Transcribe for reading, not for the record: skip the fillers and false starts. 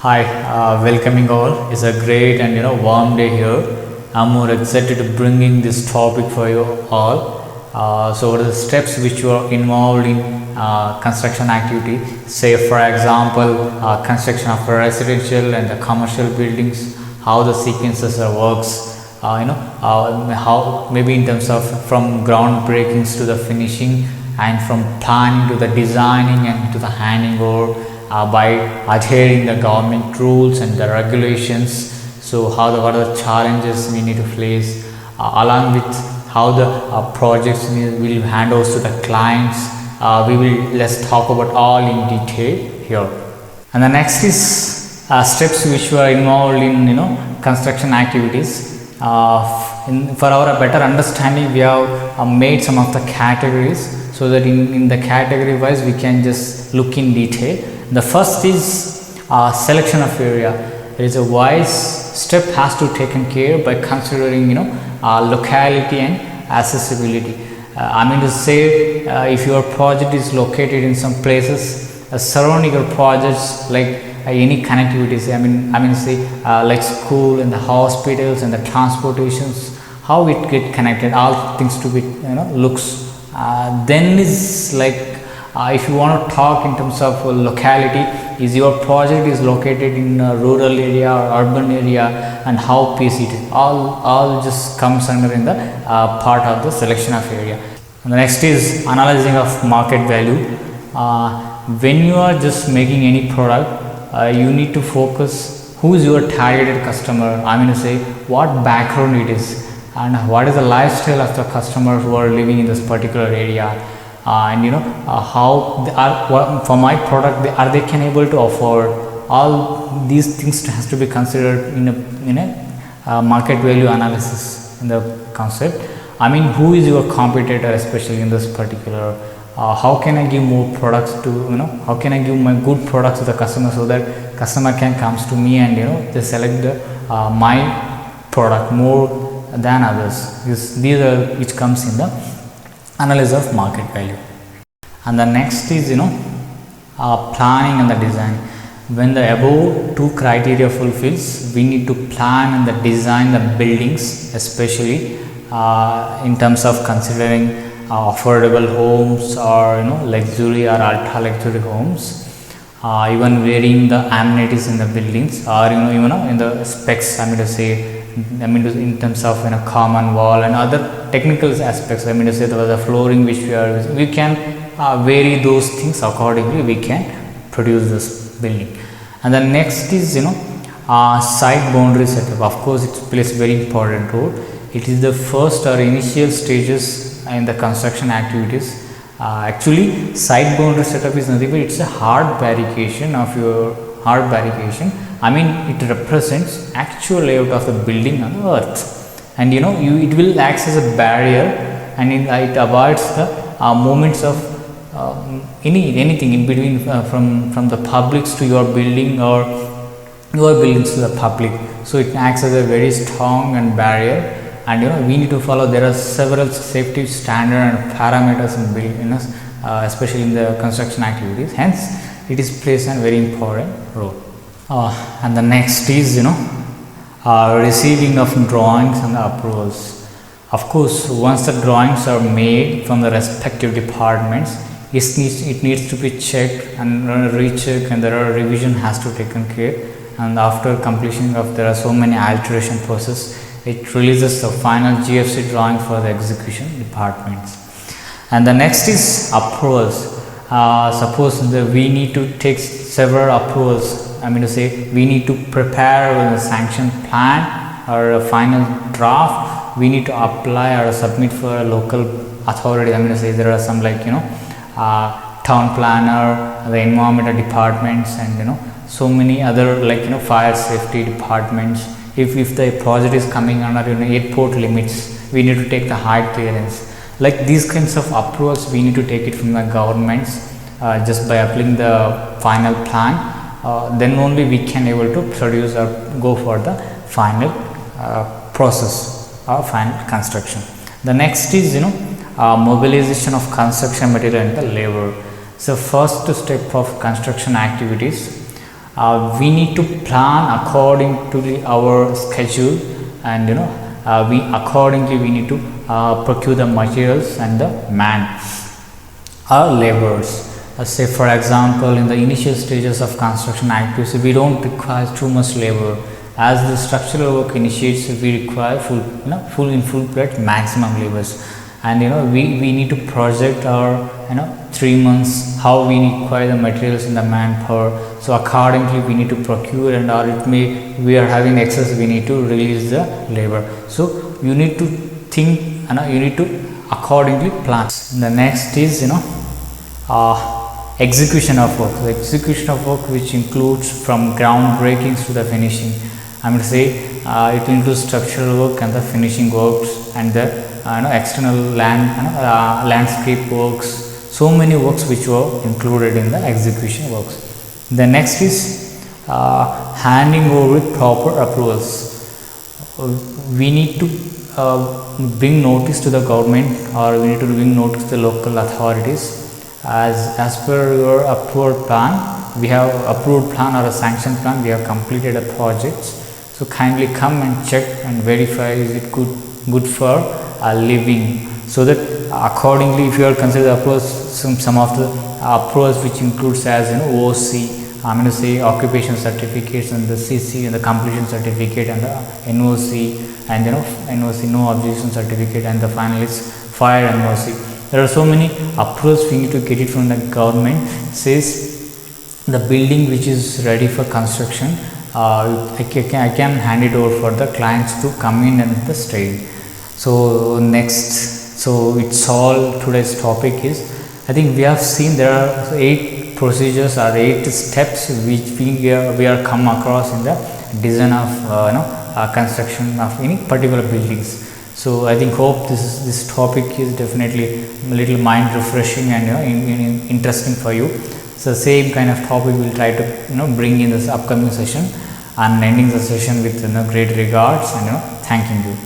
Hi, welcoming all. It's a great and warm day here. I'm more excited to bringing this topic for you all. So, what are the steps which you are involved in construction activity? Say, for example, construction of residential and the commercial buildings. How the sequences works. How maybe in terms of from groundbreakings to the finishing and from planning to the designing and to the handing over by adhering the government rules and the regulations. So how the what are the challenges we need to face along with how the projects will hand over to the clients. Let's talk about all in detail here. And the next is steps which were involved in construction activities. For our better understanding, we have made some of the categories so that in the category wise we can just look in detail. The first is selection of area. There is a wise step has to taken care by considering locality and accessibility. I mean to say if your project is located in some places surrounding your projects like any connectivities, I mean say like school and the hospitals and the transportations, how it get connected, all things to be looks. Then is like if you want to talk in terms of locality, is your project is located in a rural area or urban area, and how piece it is, all just comes under in the part of the selection of area. And the next is analyzing of market value. When you are just making any product, you need to focus who is your targeted customer. I mean to say what background it is and what is the lifestyle of the customers who are living in this particular area, and how they are for my product are they can able to afford. All these things has to be considered in a market value analysis in the concept. I mean, who is your competitor, especially in this particular. How can I give more products to how can I give my good products to the customer so that customer can comes to me and they select the my product more than others. These are which comes in the analysis of market value. And the next is planning and the design. When the above two criteria fulfills, we need to plan and the design the buildings, especially in terms of considering affordable homes or luxury or ultra luxury homes, even varying the amenities in the buildings or in the specs. I mean to say in terms of common wall and other technical aspects. I mean to say there was a flooring which we can vary those things accordingly. We can produce this building. And the next is site boundary setup. Of course, it plays very important role. It is the first or initial stages in the construction activities. Actually, site boundary setup is nothing but it's a hard barrication of your hard barrication. I mean, it represents actual layout of the building on the earth, and it will act as a barrier, and it avoids the movements of anything in between from the publics to your building or your buildings to the public. So it acts as a very strong and barrier. And we need to follow. There are several safety standard and parameters in building, especially in the construction activities. Hence, it is plays a very important role. And the next is receiving of drawings and the approvals. Of course, once the drawings are made from the respective departments, it needs to be checked and rechecked, and there are revision has to taken care. And after completion of there are so many alteration process. It releases the final GFC drawing for the execution departments. And the next is approvals. Suppose we need to take several approvals. I mean to say we need to prepare a sanction plan or a final draft. We need to apply or submit for a local authority. I mean to say there are some like town planner, the environmental departments, and so many other like fire safety departments. If the project is coming under airport limits, we need to take the height clearance. Like these kinds of approvals, we need to take it from the governments just by applying the final plan. Then only we can able to produce or go for the final process or final construction. The next is mobilization of construction material and the labor. So first step of construction activities. we need to plan according to our schedule, and we accordingly we need to procure the materials and the man or laborers. Say for example, in the initial stages of construction activities, we don't require too much labor. As the structural work initiates, we require full-fledged maximum labors, and we need to project our 3 months how we require the materials and the manpower. So accordingly we need to procure, and or it may we are having excess, we need to release the labor. So you need to think, you need to accordingly plan. The next is execution of work. The execution of work, which includes from ground breakings to the finishing. I am to say it includes structural work and the finishing works, and the external landscape works. So many works which were included in the execution works. The next is handing over with proper approvals. We need to bring notice to the government, or we need to bring notice to the local authorities. As per your approved plan, we have approved plan or a sanction plan, we have completed a project. So kindly come and check and verify, is it good for living, so that accordingly if you are considered approvals, some of the approvals which includes as OC, I'm going to say occupation certificates, and the CC and the completion certificate, and the NOC, and NOC no objection certificate, and the final is fire NOC. There are so many approvals we need to get it from the government. Says the building which is ready for construction, I can hand it over for the clients to come in and the stay. So next, so it's all today's topic is, I think we have seen there are 8 procedures or 8 steps which we are come across in the design of construction of any particular buildings. So I think hope this topic is definitely a little mind refreshing and interesting for you. So same kind of topic we'll try to bring in this upcoming session, and ending the session with great regards and thanking you.